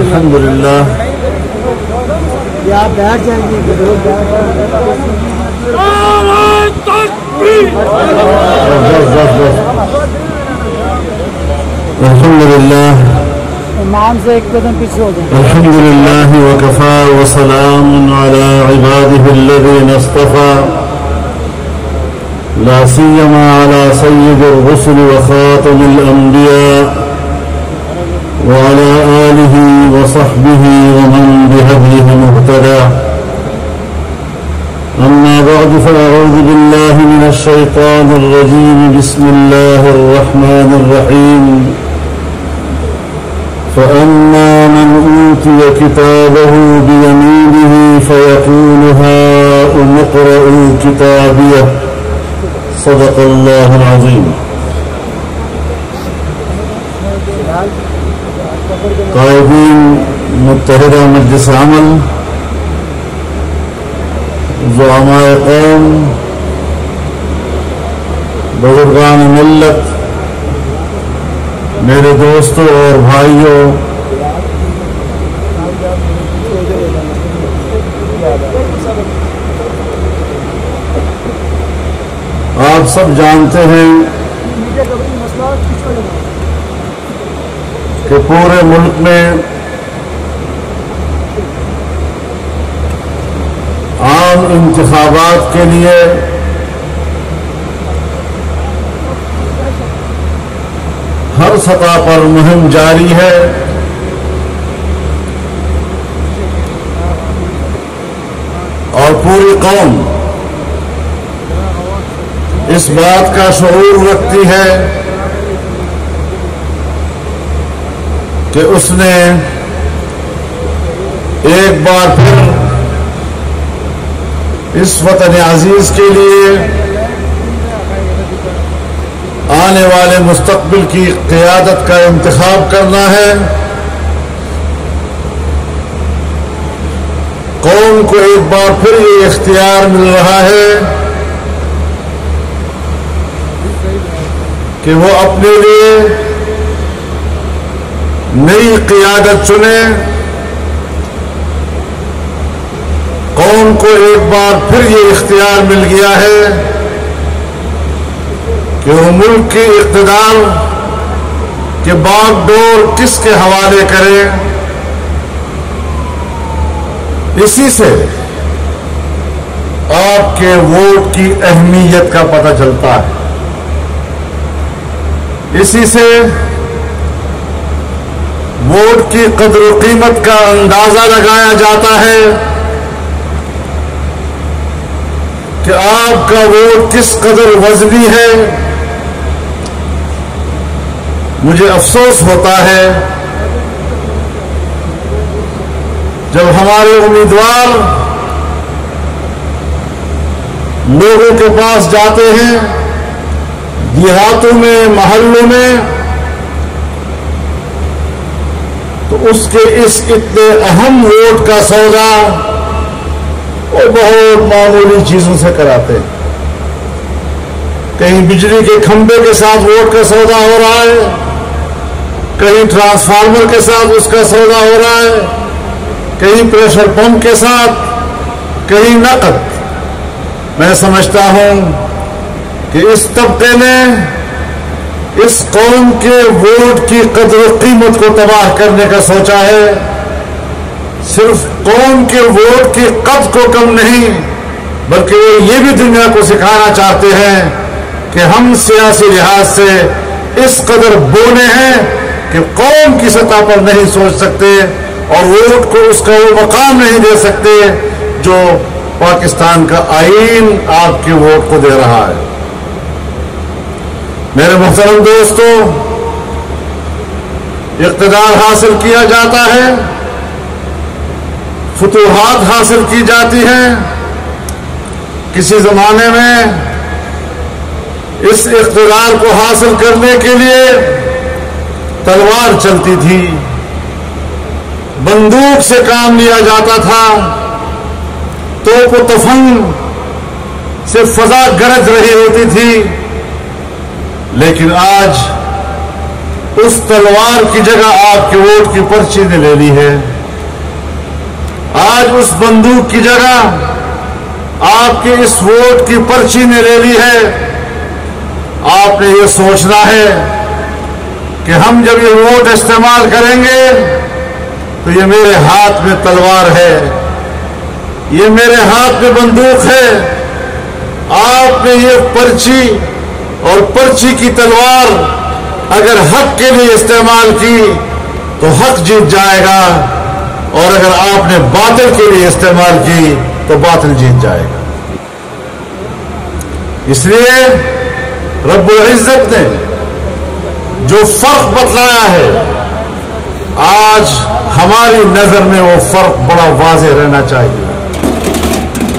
الحمدللہ آپ بیٹھ جائیں گے الحمدللہ امام سے ایک قدم پیچھے ہو جائیں. الحمدللہ وکفا وسلام علی عباده الذین اصطفى لا سیما علی سید الرسل وخاتم الانبیاء وعلى آله وصحبه ومن بهديه مهتدى. أما بعد فأعوذ بالله من الشيطان الرجيم. بسم الله الرحمن الرحيم. فأما من أوتي كتابه بيمينه فيقول هاؤم اقرءوا كتابيه. صدق الله العظيم. قائدین متحدہ مجلس عمل، زعماء قوم، بزرگان ملت، میرے دوستوں اور بھائیوں، آپ سب جانتے ہیں کہ پورے ملک میں عام انتخابات کے لیے ہر سطح پر مہم جاری ہے. اور پوری قوم اس بات کا شعور رکھتی ہے کہ اس نے ایک بار پھر اس وطن عزیز کے لیے آنے والے مستقبل کی قیادت کا انتخاب کرنا ہے. قوم کو ایک بار پھر یہ اختیار مل رہا ہے کہ وہ اپنے لیے نئی قیادت چنے. قوم کو ایک بار پھر یہ اختیار مل گیا ہے کہ وہ ملک کی اقتدار کے باغ ڈور کس کے حوالے کرے. اسی سے آپ کے ووٹ کی اہمیت کا پتہ چلتا ہے. اسی سے ووٹ کی قدر و قیمت کا اندازہ لگایا جاتا ہے کہ آپ کا ووٹ کس قدر وزنی ہے. مجھے افسوس ہوتا ہے جب ہمارے امیدوار لوگوں کے پاس جاتے ہیں، دیہاتوں میں، محلوں میں، تو اس کے اس اتنے اہم ووٹ کا سودا وہ بہت معمولی چیزوں سے کراتے ہیں. کہیں بجلی کے کھمبے کے ساتھ ووٹ کا سودا ہو رہا ہے، کہیں ٹرانسفارمر کے ساتھ اس کا سودا ہو رہا ہے، کہیں پریشر پمپ کے ساتھ، کہیں نقد. میں سمجھتا ہوں کہ اس طبقے نے اس قوم کے ووٹ کی قدر و قیمت کو تباہ کرنے کا سوچا ہے. صرف قوم کے ووٹ کی قدر کو کم نہیں، بلکہ وہ یہ بھی دنیا کو سکھانا چاہتے ہیں کہ ہم سیاسی لحاظ سے اس قدر بونے ہیں کہ قوم کی سطح پر نہیں سوچ سکتے اور ووٹ کو اس کا وہ مقام نہیں دے سکتے جو پاکستان کا آئین آپ کے ووٹ کو دے رہا ہے. میرے محترم دوستوں، اقتدار حاصل کیا جاتا ہے، فتوحات حاصل کی جاتی ہیں. کسی زمانے میں اس اقتدار کو حاصل کرنے کے لیے تلوار چلتی تھی، بندوق سے کام لیا جاتا تھا، توپ و تفنگ سے فضا گرج رہی ہوتی تھی. لیکن آج اس تلوار کی جگہ آپ کے ووٹ کی پرچی نے لے لی ہے. آج اس بندوق کی جگہ آپ کے اس ووٹ کی پرچی نے لے لی ہے. آپ نے یہ سوچنا ہے کہ ہم جب یہ ووٹ استعمال کریں گے تو یہ میرے ہاتھ میں تلوار ہے, یہ میرے ہاتھ میں بندوق ہے. آپ نے یہ پرچی اور پرچی کی تلوار اگر حق کے لیے استعمال کی تو حق جیت جائے گا, اور اگر آپ نے باطل کے لیے استعمال کی تو باطل جیت جائے گا. اس لیے رب العزت نے جو فرق بتلایا ہے, آج ہماری نظر میں وہ فرق بڑا واضح رہنا چاہیے.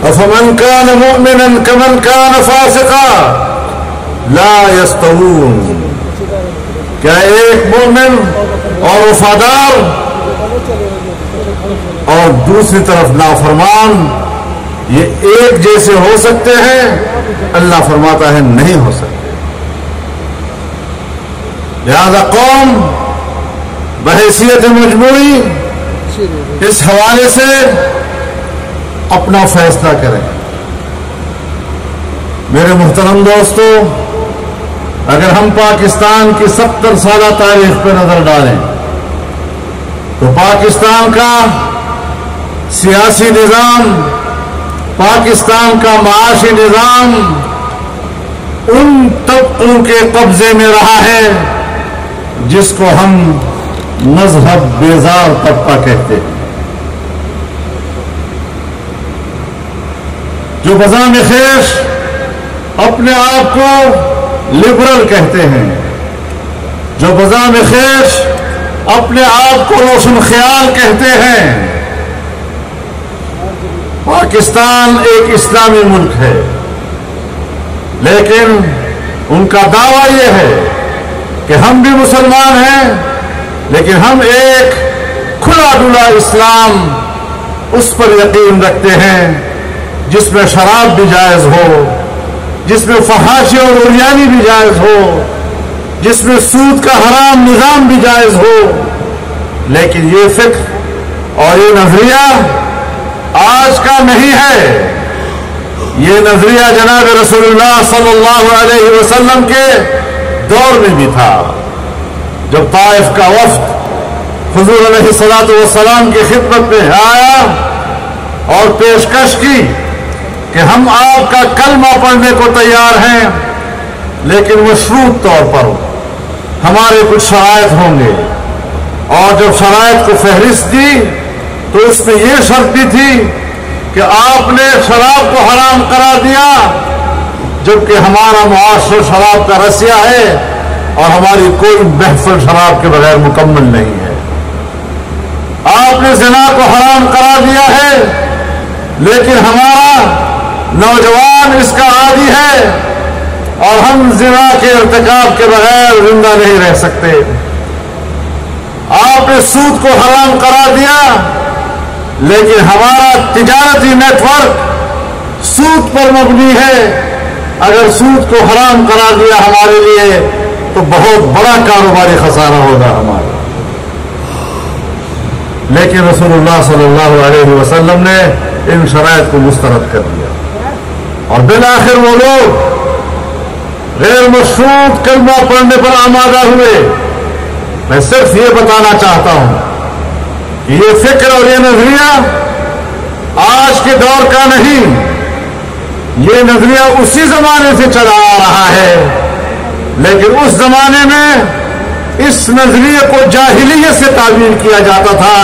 افمن کان مؤمنا کمن کان فاسقا لا یستوون. کیا ایک مومن اور وفادار اور دوسری طرف نافرمان یہ ایک جیسے ہو سکتے ہیں؟ اللہ فرماتا ہے نہیں ہو سکتے. لہذا قوم بحیثیت مجموعی اس حوالے سے اپنا فیصلہ کریں. میرے محترم دوستو, اگر ہم پاکستان کی 70 سالہ تاریخ پہ نظر ڈالیں تو پاکستان کا سیاسی نظام, پاکستان کا معاشی نظام ان طبقوں کے قبضے میں رہا ہے جس کو ہم مذہب بیزار طبقہ کہتے ہیں, جو بذام خیش اپنے آپ کو لبرل کہتے ہیں, جو بذام خیش اپنے آپ کو روشن خیال کہتے ہیں. پاکستان ایک اسلامی ملک ہے, لیکن ان کا دعویٰ یہ ہے کہ ہم بھی مسلمان ہیں, لیکن ہم ایک کھلا ڈلا اسلام اس پر یقین رکھتے ہیں جس میں شراب بھی جائز ہو, جس میں فحاشی اور عریانی بھی جائز ہو, جس میں سود کا حرام نظام بھی جائز ہو. لیکن یہ فکر اور یہ نظریہ آج کا نہیں ہے. یہ نظریہ جناب رسول اللہ صلی اللہ علیہ وسلم کے دور میں بھی تھا. جب طائف کا وفد حضور علیہ الصلوۃ والسلام کی خدمت میں آیا اور پیشکش کی کہ ہم آپ کا کلمہ پڑھنے کو تیار ہیں, لیکن مشروط طور پر ہمارے کچھ شرائط ہوں گے, اور جب شرائط کو فہرست دی تو اس میں یہ شرط بھی تھی کہ آپ نے شراب کو حرام قرار دیا, جبکہ ہمارا معاشرہ شراب کا رسیا ہے اور ہماری کوئی محفل شراب کے بغیر مکمل نہیں ہے. آپ نے زنا کو حرام قرار دیا ہے, لیکن ہمارا نوجوان اس کا عادی ہے اور ہم زنا کے ارتکاب کے بغیر زندہ نہیں رہ سکتے. آپ نے سود کو حرام قرار دیا, لیکن ہمارا تجارتی نیٹ ورک سود پر مبنی ہے. اگر سود کو حرام قرار دیا ہمارے لیے تو بہت بڑا کاروباری خسارہ ہوگا ہمارا. لیکن رسول اللہ صلی اللہ علیہ وسلم نے ان شرائط کو مسترد کر دیا, اور بالآخر وہ لوگ غیر مشروط کلمہ پڑھنے پر آمادہ ہوئے. میں صرف یہ بتانا چاہتا ہوں کہ یہ فکر اور یہ نظریہ آج کے دور کا نہیں, یہ نظریہ اسی زمانے سے چلا آ رہا ہے, لیکن اس زمانے میں اس نظریے کو جاہلیت سے تعبیر کیا جاتا تھا,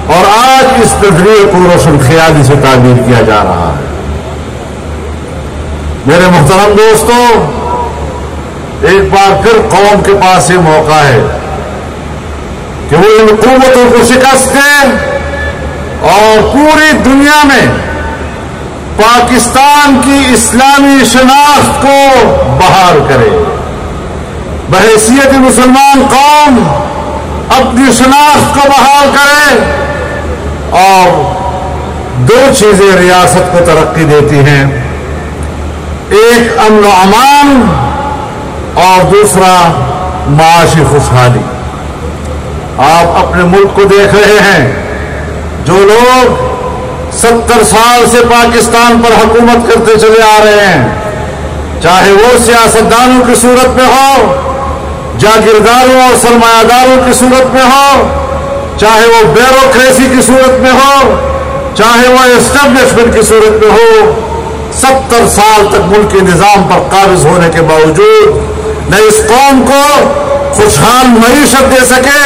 اور آج اس نظریے کو روشن خیالی سے تعبیر کیا جا رہا ہے. میرے محترم دوستوں, ایک بار پھر قوم کے پاس یہ موقع ہے کہ وہ ان قوتوں کو شکست دے اور پوری دنیا میں پاکستان کی اسلامی شناخت کو بحال کرے. بحیثیت مسلمان قوم اپنی شناخت کو بحال کرے, اور دو چیزیں ریاست کو ترقی دیتی ہیں, ایک امن و امان اور دوسرا معاشی خوشحالی. آپ اپنے ملک کو دیکھ رہے ہیں، جو لوگ 70 سال سے پاکستان پر حکومت کرتے چلے آ رہے ہیں، چاہے وہ سیاستدانوں کی صورت میں ہو، جاگیرداروں اور سرمایہ داروں کی صورت میں ہو، چاہے وہ بیوروکریسی کی صورت میں ہو، چاہے وہ اسٹیبلشمنٹ کی صورت میں ہو، 70 سال تک ملکی نظام پر قابض ہونے کے باوجود نہ اس قوم کو خوشحال معیشت دے سکے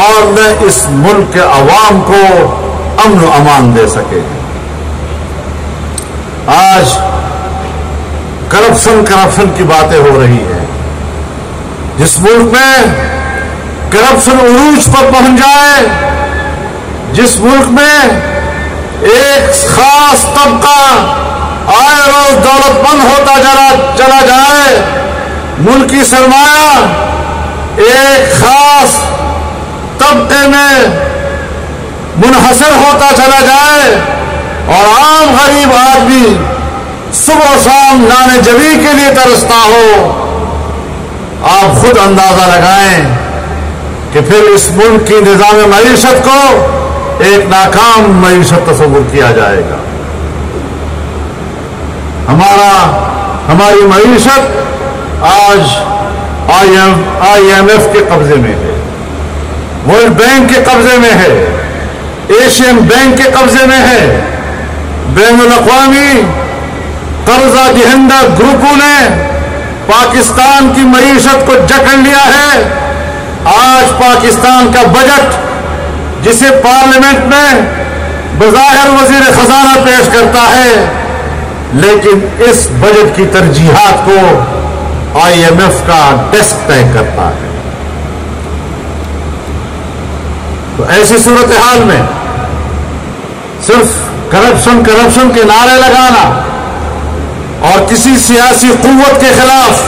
اور نہ اس ملک کے عوام کو امن و امان دے سکے. آج کرپشن کی باتیں ہو رہی ہیں. جس ملک میں کرپشن عروج پر پہنچ جائے، جس ملک میں ایک خاص طبقہ آئے روز دولت مند ہوتا چلا جائے، ملکی سرمایہ ایک خاص طبقے میں منحصر ہوتا چلا جائے اور عام غریب آدمی صبح و شام نان جبی کے لیے ترستا ہو، آپ خود اندازہ لگائیں کہ پھر اس ملک کی نظام معیشت کو ایک ناکام معیشت تصور کیا جائے گا. ہماری معیشت آج IMF کے قبضے میں ہے، ورلڈ بینک کے قبضے میں ہے، ایشین بینک کے قبضے میں ہے. بین الاقوامی قرضہ دہندہ گروپوں نے پاکستان کی معیشت کو جکڑ لیا ہے. آج پاکستان کا بجٹ، جسے پارلیمنٹ میں بظاہر وزیر خزانہ پیش کرتا ہے، لیکن اس بجٹ کی ترجیحات کو IMF کا ڈیسک طے کرتا ہے. تو ایسی صورتحال میں صرف کرپشن کے نعرے لگانا اور کسی سیاسی قوت کے خلاف،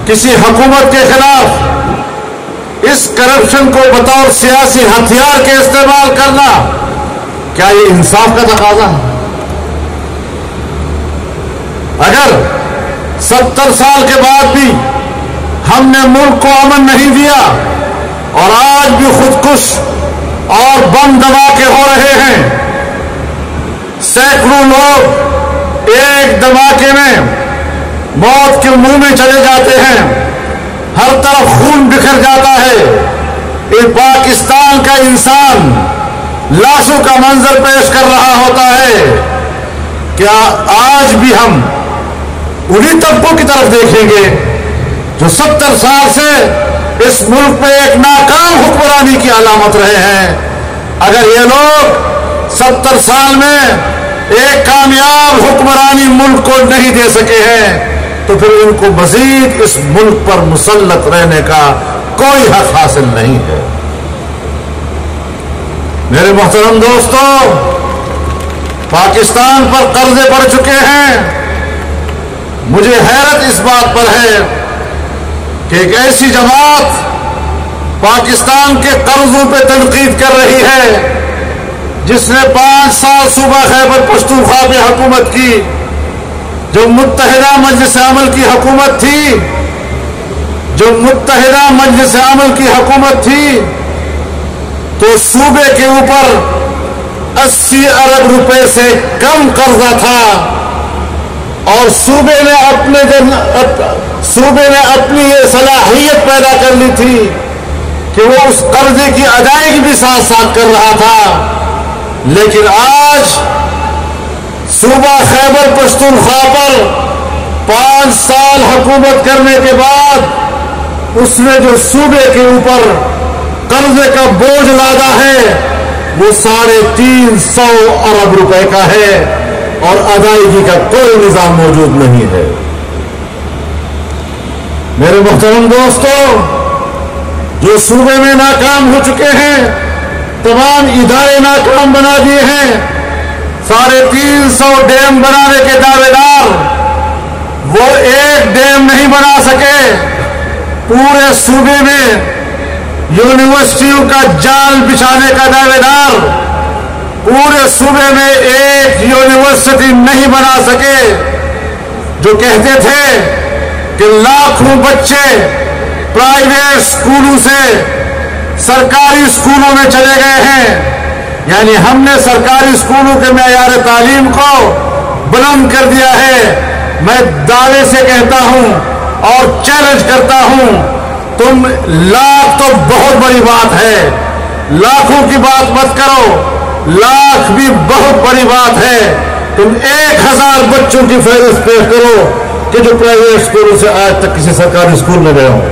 کسی حکومت کے خلاف اس کرپشن کو بطور سیاسی ہتھیار کے استعمال کرنا، کیا یہ انصاف کا تقاضا ہے؟ اگر 70 سال کے بعد بھی ہم نے ملک کو امن نہیں دیا اور آج بھی خودکش اور بم دھماکے ہو رہے ہیں، سینکڑوں لوگ ایک دھماکے میں موت کے منہ میں چلے جاتے ہیں، ہر طرف خون بکھر جاتا ہے، یہ پاکستان کا انسان لاشوں کا منظر پیش کر رہا ہوتا ہے. کیا آج بھی ہم انہی طبقوں کی طرف دیکھیں گے جو 70 سال سے اس ملک میں ایک ناکام حکمرانی کی علامت رہے ہیں؟ اگر یہ لوگ 70 سال میں ایک کامیاب حکمرانی ملک کو نہیں دے سکے ہیں تو پھر ان کو مزید اس ملک پر مسلط رہنے کا کوئی حق حاصل نہیں ہے. میرے محترم دوستو، پاکستان پر قرضے بڑھ چکے ہیں. مجھے حیرت اس بات پر ہے کہ ایک ایسی جماعت پاکستان کے قرضوں پہ تنقید کر رہی ہے جس نے 5 سال صوبہ خیبر پختونخوا پہ حکومت کی، جو متحدہ مجلس عمل کی حکومت تھی، تو صوبے کے اوپر 80 ارب روپے سے کم قرضہ تھا اور صوبے نے اپنی یہ صلاحیت پیدا کر لی تھی کہ وہ اس قرضے کی ادائیگی بھی ساتھ ساتھ کر رہا تھا. لیکن آج صوبہ خیبر پختونخوا پر 5 سال حکومت کرنے کے بعد اس نے جو صوبے کے اوپر قرضے کا بوجھ لادا ہے وہ 350 ارب روپے کا ہے اور ادائیگی کا کوئی نظام موجود نہیں ہے. میرے محترم دوستو، جو صوبے میں ناکام ہو چکے ہیں، تمام ادارے ناکام بنا دیے ہیں، 350 ڈیم بنانے کے دعوے دار وہ ایک ڈیم نہیں بنا سکے. پورے صوبے میں یونیورسٹیوں کا جال بچھانے کا دعوے دار پورے صوبے میں ایک یونیورسٹی نہیں بنا سکے. جو کہتے تھے کہ لاکھوں بچے پرائیویٹ اسکولوں سے سرکاری اسکولوں میں چلے گئے ہیں. یعنی ہم نے سرکاری اسکولوں کے معیار تعلیم کو بلند کر دیا ہے. میں دعوے سے کہتا ہوں اور چیلنج کرتا ہوں، تم لاکھ تو بہت بڑی بات ہے، لاکھوں کی بات مت کرو، لاکھ بھی بہت بڑی بات ہے. تم 1000 بچوں کی فہرست پیش کرو کہ جو پرائیویٹ اسکولوں سے آج تک کسی سرکاری اسکول میں گئے ہوں.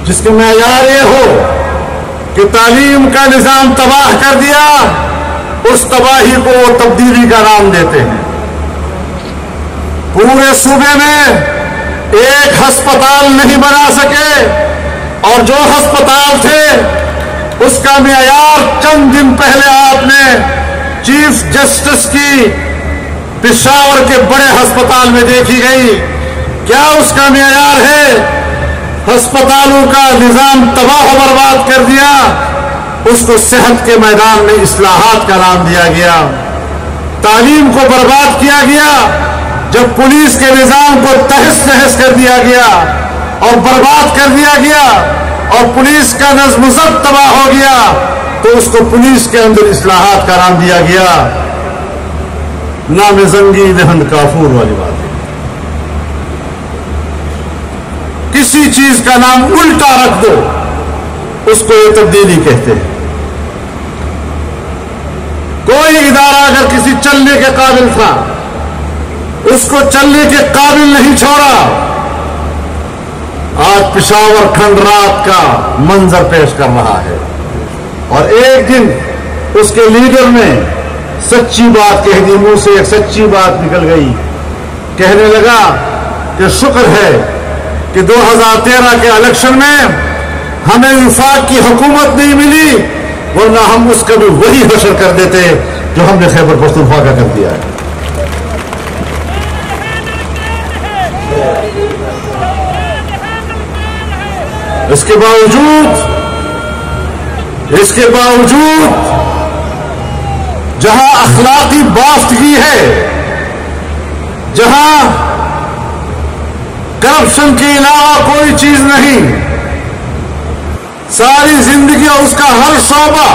جس کے معیار یہ ہو کہ تعلیم کا نظام تباہ کر دیا، اس تباہی کو وہ تبدیلی کا نام دیتے ہیں. پورے صوبے میں ایک ہسپتال نہیں بنا سکے، اور جو ہسپتال تھے اس کا معیار چند دن پہلے آپ نے چیف جسٹس کی پشاور کے بڑے ہسپتال میں دیکھی گئی. کیا اس کا معیار ہے؟ ہسپتالوں کا نظام تباہ و برباد کر دیا، اس کو صحت کے میدان میں اصلاحات کا نام دیا گیا. تعلیم کو برباد کیا گیا جب پولیس کے نظام کو تہس نہس کر دیا گیا اور برباد کر دیا گیا اور پولیس کا نظم و ضبط تباہ ہو گیا، تو اس کو پولیس کے اندر اصلاحات کا نام دیا گیا. نام زنگی نہند کافور والی بات ہے. کسی چیز کا نام الٹا رکھ دو، اس کو یہ تبدیلی کہتے ہیں. کوئی ادارہ اگر کسی چلنے کے قابل تھا، اس کو چلنے کے قابل نہیں چھوڑا. آج پشاور کھنڈرات کا منظر پیش کر رہا ہے، اور ایک دن اس کے لیڈر نے سچی بات کہہ دی، منہ سے ایک سچی بات نکل گئی. کہنے لگا کہ شکر ہے کہ 2013 کے الیکشن میں ہمیں وفاق کی حکومت نہیں ملی، ورنہ ہم اس کا بھی وہی حشر کر دیتے جو ہم نے خیبر پختونخوا کا کر دیا ہے. اس کے باوجود جہاں اخلاقی بافتگی ہے، جہاں کرپشن کے علاوہ کوئی چیز نہیں، ساری زندگی اور اس کا ہر شعبہ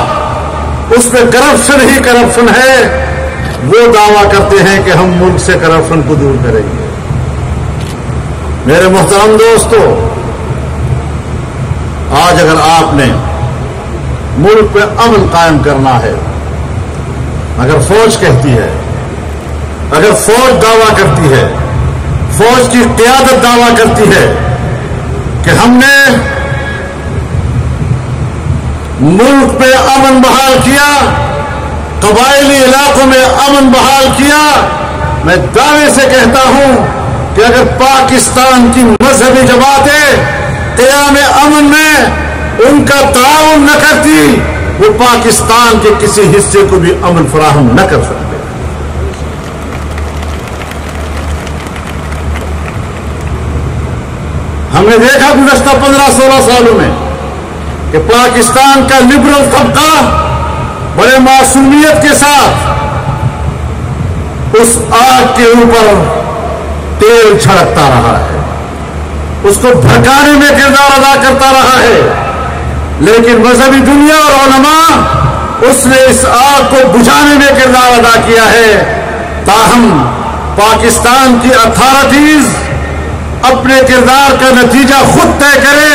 اس میں کرپشن ہی کرپشن ہے، وہ دعویٰ کرتے ہیں کہ ہم ملک سے کرپشن کو دور کریں گے. میرے محترم دوستو، آج اگر آپ نے ملک پہ امن قائم کرنا ہے، اگر فوج کہتی ہے، اگر فوج دعویٰ کرتی ہے، فوج کی قیادت دعویٰ کرتی ہے کہ ہم نے ملک پہ امن بحال کیا، قبائلی علاقوں میں امن بحال کیا، میں دعوے سے کہتا ہوں کہ اگر پاکستان کی مذہبی جماعتیں قیام امن میں ان کا تعاون نہ کرتی، وہ پاکستان کے کسی حصے کو بھی امن فراہم نہ کر سکتے. ہم نے دیکھا گزشتہ 15-16 سالوں میں کہ پاکستان کا لبرل طبقہ بڑے معصومیت کے ساتھ اس آگ کے اوپر تیل چھڑکتا رہا ہے، اس کو بھڑکانے میں کردار ادا کرتا رہا ہے، لیکن مذہبی دنیا اور علماء اس نے اس آگ کو بجھانے میں کردار ادا کیا ہے. تاہم پاکستان کی اتھارٹیز اپنے کردار کا نتیجہ خود طے کرے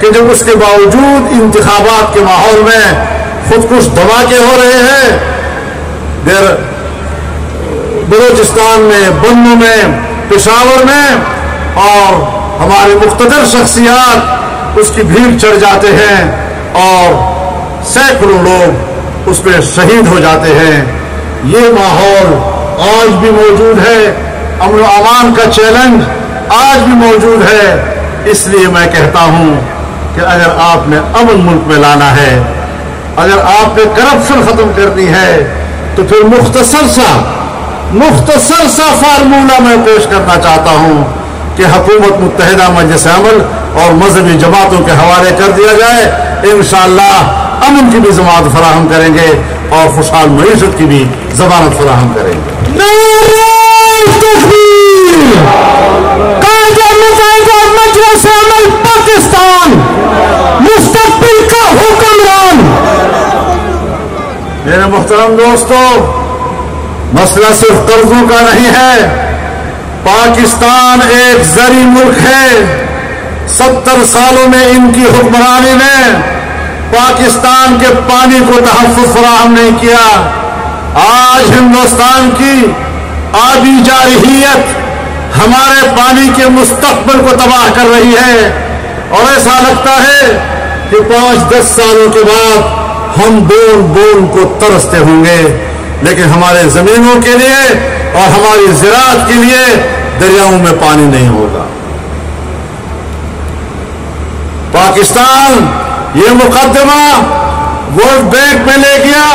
کہ جب اس کے باوجود انتخابات کے ماحول میں خودکش دھماکے ہو رہے ہیں، بلوچستان میں، بنوں میں، پشاور میں، اور ہمارے مقتدر شخصیات اس کی بھیڑ چڑھ جاتے ہیں اور سینکڑوں لوگ اس پہ شہید ہو جاتے ہیں. یہ ماحول آج بھی موجود ہے، امن و امان کا چیلنج آج بھی موجود ہے. اس لیے میں کہتا ہوں کہ اگر آپ نے امن ملک میں لانا ہے، اگر آپ نے کرپشن ختم کرنی ہے، تو پھر مختصر سا فارمولہ میں پیش کرنا چاہتا ہوں کہ حکومت متحدہ مجلس عمل اور مذہبی جماعتوں کے حوالے کر دیا جائے، انشاءاللہ امن کی بھی ضمانت فراہم کریں گے اور خوشحال معیشت کی بھی ضمانت فراہم کریں گے۔ مجلس عمل پاکستان مستقبل کا حکمران۔ میرے محترم دوستو، مسئلہ صرف قرضوں کا نہیں ہے۔ پاکستان ایک زرعی ملک ہے۔ 70 سالوں میں ان کی حکمرانی نے پاکستان کے پانی کو تحفظ فراہم نہیں کیا۔ آج ہندوستان کی آبی جارحیت ہمارے پانی کے مستقبل کو تباہ کر رہی ہے، اور ایسا لگتا ہے کہ 5-10 سالوں کے بعد ہم بون بون کو ترستے ہوں گے، لیکن ہمارے زمینوں کے لیے اور ہماری زراعت کے لیے دریاؤں میں پانی نہیں ہوگا۔ پاکستان یہ مقدمہ ورلڈ بینک میں لے گیا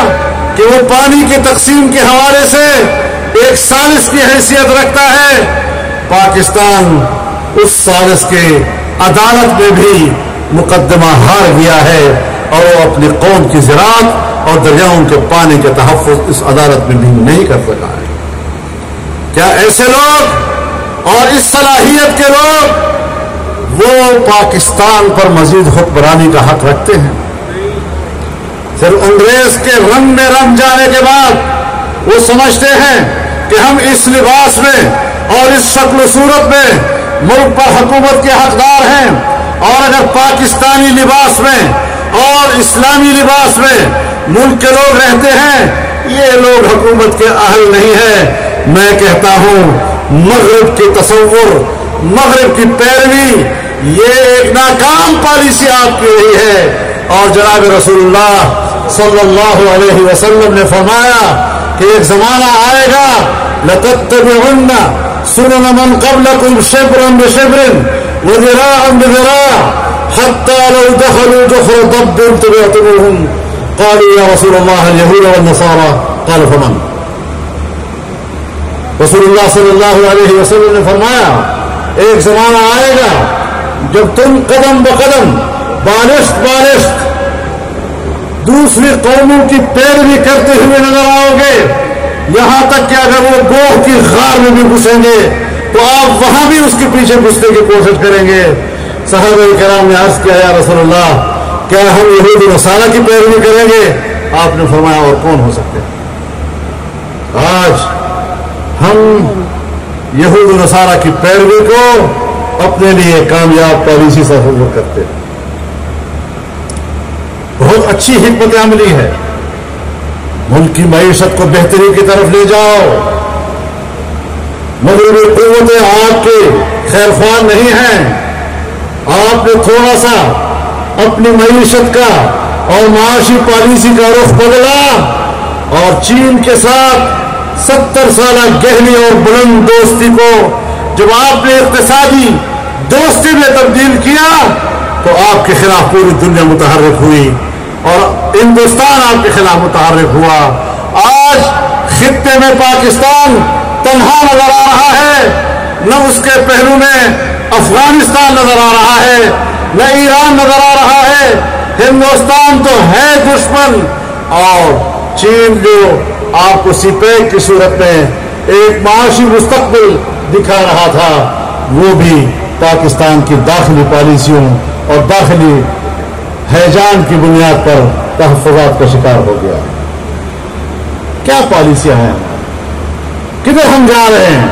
کہ وہ پانی کی تقسیم کے حوالے سے ایک سازش کی حیثیت رکھتا ہے۔ پاکستان اس سازش کے عدالت میں بھی مقدمہ ہار گیا ہے، اور وہ اپنی قوم کی زراعت اور دریاؤں کے پانی کے تحفظ اس عدالت میں بھی نہیں کر سکا ہے۔ کیا ایسے لوگ اور اس صلاحیت کے لوگ وہ پاکستان پر مزید حکمرانی کا حق رکھتے ہیں؟ صرف انگریز کے رنگ میں رنگ جانے کے بعد وہ سمجھتے ہیں کہ ہم اس لباس میں اور اس شکل و صورت میں ملک پر حکومت کے حقدار ہیں، اور اگر پاکستانی لباس میں اور اسلامی لباس میں ملک کے لوگ رہتے ہیں، یہ لوگ حکومت کے اہل نہیں ہیں۔ میں کہتا ہوں مغرب کی تصور، مغرب کی پیروی، یہ ایک ناکام پالیسی آپ کی رہی ہے۔ اور جناب رسول اللہ صلی اللہ علیہ وسلم نے فرمایا کہ ایک زمانہ آئے گا لَتَتَّبِعُنَّ سُنَنَ مَنْ قَبْلَكُمْ شِبْرًا بِشِبْرٍ وَذِرَاعًا بِذِرَاعٍ حَتَّى لَوْ دَخَلُوا جُحْرَ ضَبٍّ تَبِعْتُمُوهُمْ قَالُوا يَا رَسُولَ اللَّهِ الْيَهُودَ وَالنَّصَارَى قَالَ فَمَنْ؟ رسول اللہ صلی اللہ علیہ وسلم نے فرمایا ایک زمانہ آئے گا جب تم قدم بقدم بالشت بالشت دوسری قوموں کی پیروی کرتے ہوئے نظر آؤ گے، یہاں تک کہ اگر وہ گوہ کی غار میں بھی گھسیں گے تو آپ وہاں بھی اس کے پیچھے گھسنے کی کوشش کریں گے۔ صحابہ کرام نے عرض کیا یا رسول اللہ کیا ہم یہود و نصارہ کی پیروی کریں گے؟ آپ نے فرمایا اور کون ہو سکتے ہیں؟ آج ہم یہود و نصارہ کی پیروی کو اپنے لیے کامیاب پالیسی سے تصور کرتے ہیں۔ بہت اچھی حکمت عملی ہے، ملک کی معیشت کو بہتری کی طرف لے جاؤ، مغربی قوتیں آپ کے خیر خواہ نہیں ہیں۔ آپ نے تھوڑا سا اپنی معیشت کا اور معاشی پالیسی کا رخ بدلا اور چین کے ساتھ 70 سالہ گہری اور بلند دوستی کو جب آپ نے اقتصادی دوستی میں تبدیل کیا تو آپ کے خلاف پوری دنیا متحرک ہوئی اور ہندوستان آپ کے خلاف متحرک ہوا۔ آج خطے میں پاکستان تنہا نظر آ رہا ہے، نہ اس کے پہلو میں افغانستان نظر آ رہا ہے، نہ ایران نظر آ رہا ہے۔ ہندوستان تو ہے دشمن، اور چین جو آپ کو سی پیک کی صورت میں ایک معاشی مستقبل دکھا رہا تھا، وہ بھی پاکستان کی داخلی پالیسیوں اور داخلی ہیجان کی بنیاد پر تحفظات کا شکار ہو گیا۔ کیا پالیسیاں ہیں؟ کدھر ہم جا رہے ہیں؟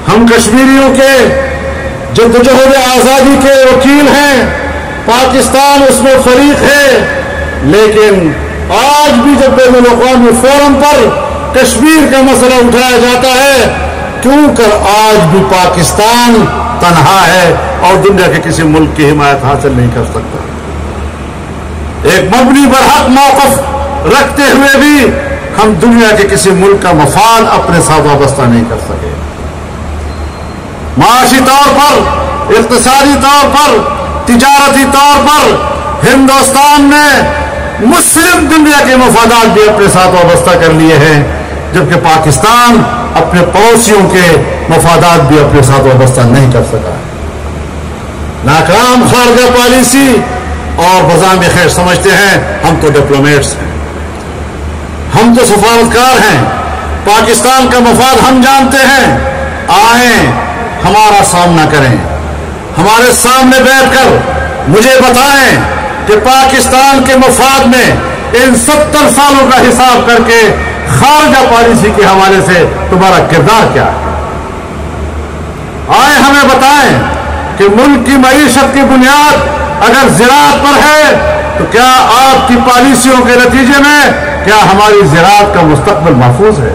ہم کشمیریوں کے جدوجہد آزادی کے وکیل ہیں، پاکستان اس میں فریق ہے، لیکن آج بھی جب بین الاقوامی فورم پر کشمیر کا مسئلہ اٹھایا جاتا ہے، کیوں کر آج بھی پاکستان تنہا ہے اور دنیا کے کسی ملک کی حمایت حاصل نہیں کر سکتا۔ ایک مبنی برحق موقف رکھتے ہوئے بھی ہم دنیا کے کسی ملک کا مفاد اپنے ساتھ وابستہ نہیں کر سکے۔ معاشی طور پر، اقتصادی طور پر، تجارتی طور پر ہندوستان نے مسلم دنیا کے مفادات بھی اپنے ساتھ وابستہ کر لیے ہیں، جبکہ پاکستان اپنے پڑوسیوں کے مفادات بھی اپنے ساتھ وابستہ نہیں کر سکا ہے۔ ناکام خارجہ پالیسی اور بزام خیر سمجھتے ہیں ہم تو ڈپلومیٹس ہیں، ہم تو سفارتکار ہیں، پاکستان کا مفاد ہم جانتے ہیں، آئیں ہمارا سامنا کریں، ہمارے سامنے بیٹھ کر مجھے بتائیں کہ پاکستان کے مفاد میں ان 70 سالوں کا حساب کر کے خارجہ پالیسی کے حوالے سے تمہارا کردار کیا ہے؟ آئیں ہمیں بتائیں کہ ملک کی معیشت کی بنیاد اگر زراعت پر ہے تو کیا آپ کی پالیسیوں کے نتیجے میں کیا ہماری زراعت کا مستقبل محفوظ ہے؟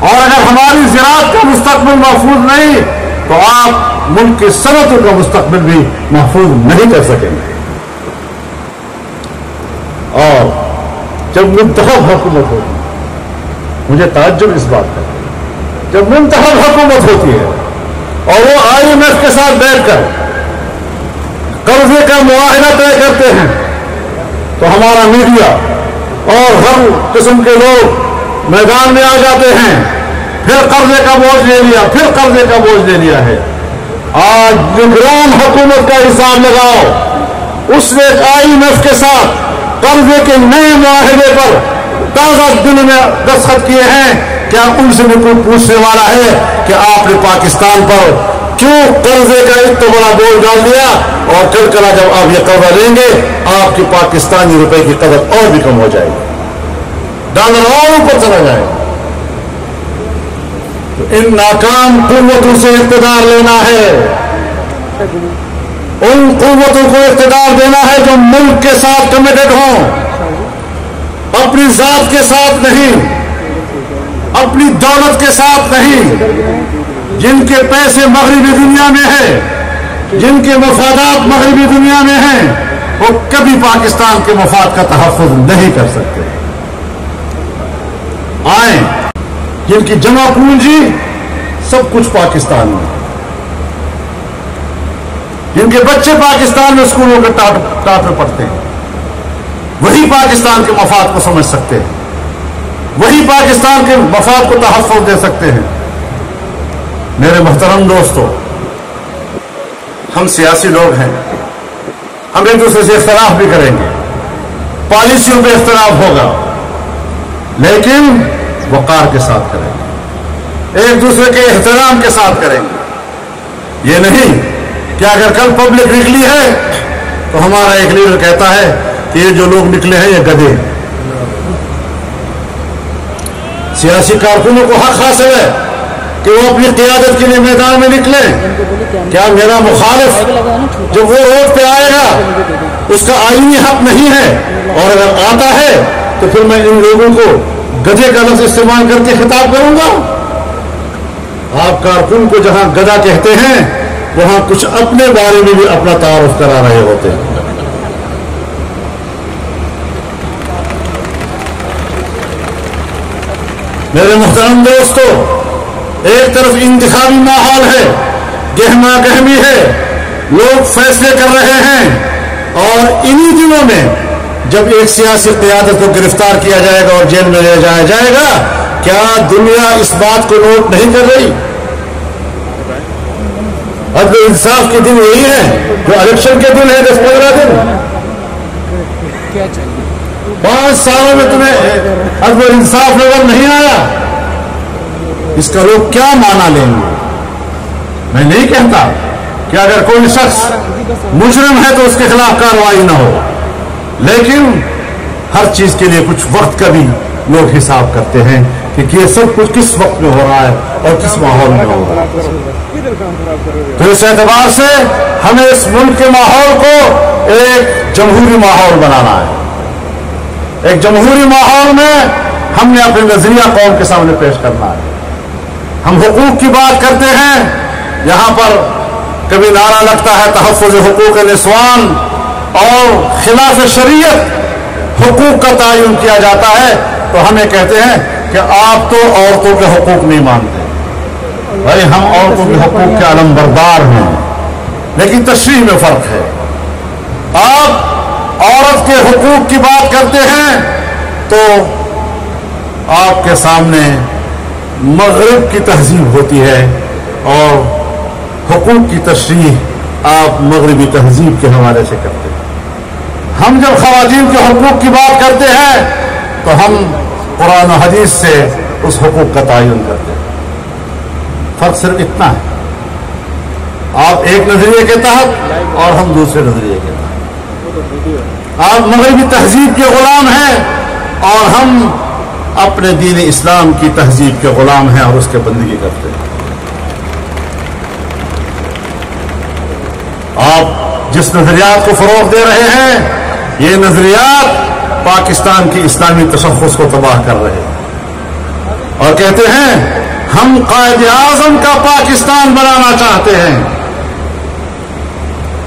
اور اگر ہماری زراعت کا مستقبل محفوظ نہیں تو آپ ملک کی صنعتوں کا مستقبل بھی محفوظ نہیں کر سکیں گے۔ اور جب منتخب حکومت ہوتی ہے، مجھے تعجب اس بات کا، جب منتخب حکومت ہوتی ہے اور وہ IMF کے ساتھ بیٹھ کر قرضے کا معاہدہ طے کرتے ہیں تو ہمارا میڈیا اور ہر قسم کے لوگ میدان میں آ جاتے ہیں، پھر قرضے کا بوجھ لے لیا، پھر قرضے کا بوجھ لے لیا ہے۔ آج نگران حکومت کا حساب لگاؤ، اس نے IMF کے ساتھ قرضے کے نئے معاہدے پر تازہ دن میں دستخط کیے ہیں، کیا ان سے بھی کوئی پوچھنے والا ہے کہ آپ نے پاکستان پر کیوں قرضے کا اتنا بڑا بوجھ ڈال دیا، اور کل کلا جب آپ یہ قرضہ لیں گے آپ کی پاکستانی روپے کی قدر اور بھی کم ہو جائے گی، ڈالر اور اوپر چلا جائے گا۔ تو ان ناکام قوتوں سے اقتدار لینا ہے، ان قوتوں کو اقتدار دینا ہے جو ملک کے ساتھ کمیٹڈ ہوں، اپنی ذات کے ساتھ نہیں، اپنی دولت کے ساتھ نہیں، جن کے پیسے مغربی دنیا میں ہیں، جن کے مفادات مغربی دنیا میں ہیں، وہ کبھی پاکستان کے مفاد کا تحفظ نہیں کر سکتے۔ آئیں جن کی جمع پونجی سب کچھ پاکستان میں، جن کے بچے پاکستان میں اسکولوں کے ٹاٹ میں پڑھتے ہیں، وہی پاکستان کے مفاد کو سمجھ سکتے ہیں، وہی پاکستان کے مفاد کو تحفظ دے سکتے ہیں۔ میرے محترم دوستو، ہم سیاسی لوگ ہیں، ہم ایک دوسرے سے اختلاف بھی کریں گے، پالیسیوں پہ اختلاف ہوگا، لیکن وقار کے ساتھ کریں گے، ایک دوسرے کے احترام کے ساتھ کریں گے۔ یہ نہیں کہ اگر کل پبلک نکلی ہے تو ہمارا ایک لیڈر کہتا ہے کہ یہ جو لوگ نکلے ہیں یہ گدھے ہیں۔ سیاسی کارکنوں کو حق حاصل ہے کہ وہ اپنی قیادت کے لیے میدان میں نکلیں۔ کیا میرا مخالف جب وہ روڈ پہ آئے گا اس کا آئینی حق نہیں ہے، اور اگر آتا ہے تو پھر میں ان لوگوں کو گدھے کا لفظ استعمال کر کے خطاب کروں گا؟ آپ کارکن کو جہاں گدھا کہتے ہیں وہاں کچھ اپنے بارے میں بھی اپنا تعارف کرا رہے ہوتے ہیں۔ میرے محترم دوستو، ایک طرف انتخابی ماحول ہے، گہما گہمی ہے، لوگ فیصلے کر رہے ہیں، اور انہی دنوں میں جب ایک سیاسی قیادت کو گرفتار کیا جائے گا اور جیل میں لے جایا جائے گا، کیا دنیا اس بات کو نوٹ نہیں کر رہی؟ عدل و انصاف کے دن یہی ہے جو الیکشن کے دن ہے، 10-15 دن۔ 5 سالوں میں تمہیں عدل و انصاف نظر نہیں آیا، اس کا لوگ کیا معنی لیں گے؟ میں نہیں کہتا کہ اگر کوئی شخص مجرم ہے تو اس کے خلاف کارروائی نہ ہو، لیکن ہر چیز کے لیے کچھ وقت کا بھی لوگ حساب کرتے ہیں کہ یہ سب کچھ کس وقت میں ہو رہا ہے اور کس ماحول میں ہو رہا ہے۔ تو اس اعتبار سے ہمیں اس ملک کے ماحول کو ایک جمہوری ماحول بنانا ہے۔ ایک جمہوری ماحول میں ہم نے اپنے نظریہ قوم کے سامنے پیش کرنا ہے۔ ہم حقوق کی بات کرتے ہیں، یہاں پر کبھی نعرہ لگتا ہے تحفظ حقوق نسوان، اور خلاف شریعت حقوق کا تعین کیا جاتا ہے، تو ہمیں کہتے ہیں کہ آپ تو عورتوں کے حقوق نہیں مانتے۔ بھائی ہم عورتوں کے حقوق کے علم بردار ہیں، لیکن تشریح میں فرق ہے۔ آپ عورت کے حقوق کی بات کرتے ہیں تو آپ کے سامنے مغرب کی تہذیب ہوتی ہے، اور حقوق کی تشریح آپ مغربی تہذیب کے حوالے سے کرتے ہیں. ہم جب خواتین کے حقوق کی بات کرتے ہیں تو ہم قرآن و حدیث سے اس حقوق کا تعین کرتے ہیں. فرق صرف اتنا ہے، آپ ایک نظریے کے تحت اور ہم دوسرے نظریے کے تحت. آپ مغربی تہذیب کے غلام ہیں اور ہم اپنے دین اسلام کی تہذیب کے غلام ہیں اور اس کے بندگی کرتے ہیں. آپ جس نظریات کو فروغ دے رہے ہیں یہ نظریات پاکستان کی اسلامی تشخص کو تباہ کر رہے ہیں اور کہتے ہیں ہم قائد اعظم کا پاکستان بنانا چاہتے ہیں.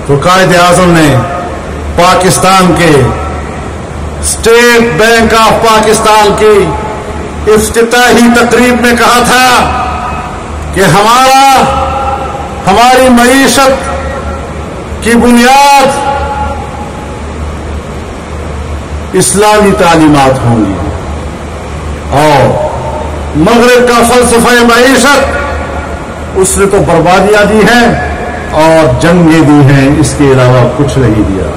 تو قائد اعظم نے پاکستان کے اسٹیٹ بینک آف پاکستان کی افتتاحی تقریب میں کہا تھا کہ ہماری معیشت کی بنیاد اسلامی تعلیمات ہوں گی اور مغرب کا فلسفہ معیشت اس نے تو بربادیاں دی ہیں اور جنگیں دی ہیں، اس کے علاوہ کچھ نہیں دیا.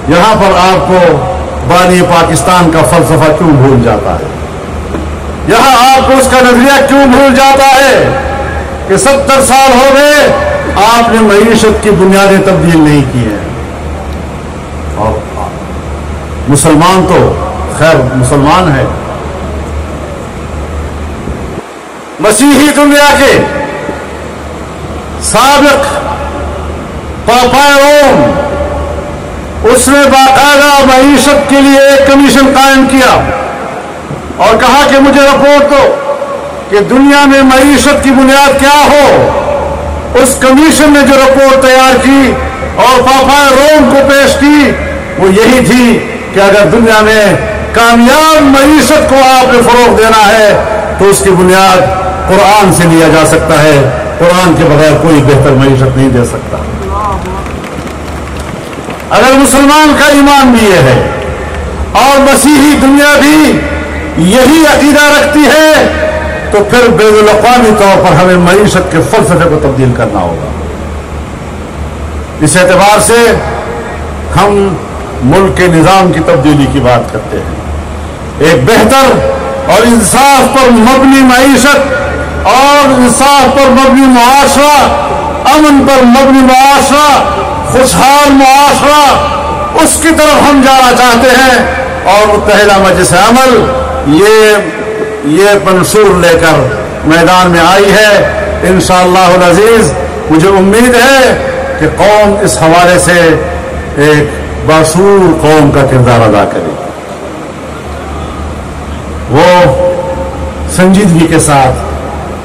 یہاں پر آپ کو بانی پاکستان کا فلسفہ کیوں بھول جاتا ہے؟ یہاں آپ کو اس کا نظریہ کیوں بھول جاتا ہے کہ 70 سال ہو گئے آپ نے معیشت کی بنیادیں تبدیل نہیں کی ہیں؟ اور مسلمان تو خیر مسلمان ہے، مسیحی دنیا کے سابق پاپائے روم اس نے باقاعدہ معیشت کے لیے ایک کمیشن قائم کیا اور کہا کہ مجھے رپورٹ دو کہ دنیا میں معیشت کی بنیاد کیا ہو. اس کمیشن نے جو رپورٹ تیار کی اور پاپائے روم کو پیش کی وہ یہی تھی کہ اگر دنیا میں کامیاب معیشت کو آپ نے فروغ دینا ہے تو اس کی بنیاد قرآن سے لیا جا سکتا ہے. قرآن کے بغیر کوئی بہتر معیشت نہیں دے سکتا. اگر مسلمان کا ایمان بھی یہ ہے اور مسیحی دنیا بھی یہی عقیدہ رکھتی ہے تو پھر بین الاقوامی طور پر ہمیں معیشت کے فلسفے کو تبدیل کرنا ہوگا. اس اعتبار سے ہم ملک کے نظام کی تبدیلی کی بات کرتے ہیں. ایک بہتر اور انصاف پر مبنی معیشت اور انصاف پر مبنی معاشرہ، امن پر مبنی معاشرہ، خوشحال معاشرہ، اس کی طرف ہم جانا چاہتے ہیں. اور متحدہ مجلس عمل یہ منشور لے کر میدان میں آئی ہے. انشاءاللہ العزیز مجھے امید ہے کہ قوم اس حوالے سے ایک باشعور قوم کا کردار ادا کرے. وہ سنجیدگی کے ساتھ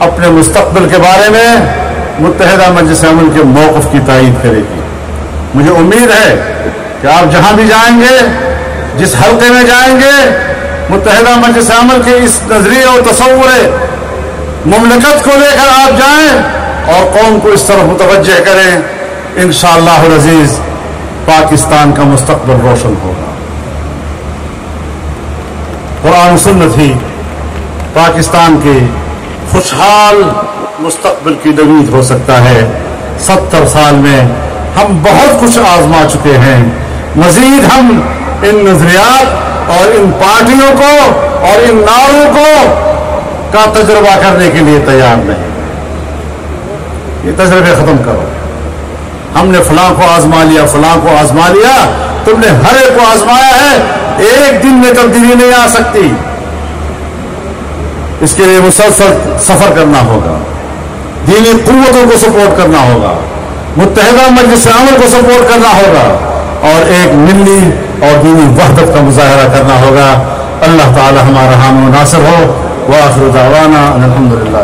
اپنے مستقبل کے بارے میں متحدہ مجلس عمل کے موقف کی تائید کرے گی. مجھے امید ہے کہ آپ جہاں بھی جائیں گے، جس حلقے میں جائیں گے، متحدہ مجلس عمل کے اس نظریے اور تصور مملکت کو لے کر آپ جائیں اور قوم کو اس طرف متوجہ کریں. انشاءاللہ العزیز پاکستان کا مستقبل روشن ہوگا. قرآن سنت ہی پاکستان کے خوشحال مستقبل کی نوید ہو سکتا ہے. 70 سال میں ہم بہت کچھ آزما چکے ہیں. مزید ہم ان نظریات اور ان پارٹیوں کو اور ان نعروں کو کا تجربہ کرنے کے لیے تیار نہیں. یہ تجربے ختم کرو. ہم نے فلاں کو آزما لیا، فلاں کو آزما لیا، تم نے ہر ایک کو آزمایا ہے. ایک دن میں تبدیلی نہیں آ سکتی. اس کے لیے مسلسل سفر کرنا ہوگا، دینی قوتوں کو سپورٹ کرنا ہوگا، متحدہ مجلس عمل کو سپورٹ کرنا ہوگا اور ایک ملی اور دینی وحدت کا مظاہرہ کرنا ہوگا. اللہ تعالی ہمارا حامی و ناصر ہو. وآخر دعوانا الحمدللہ.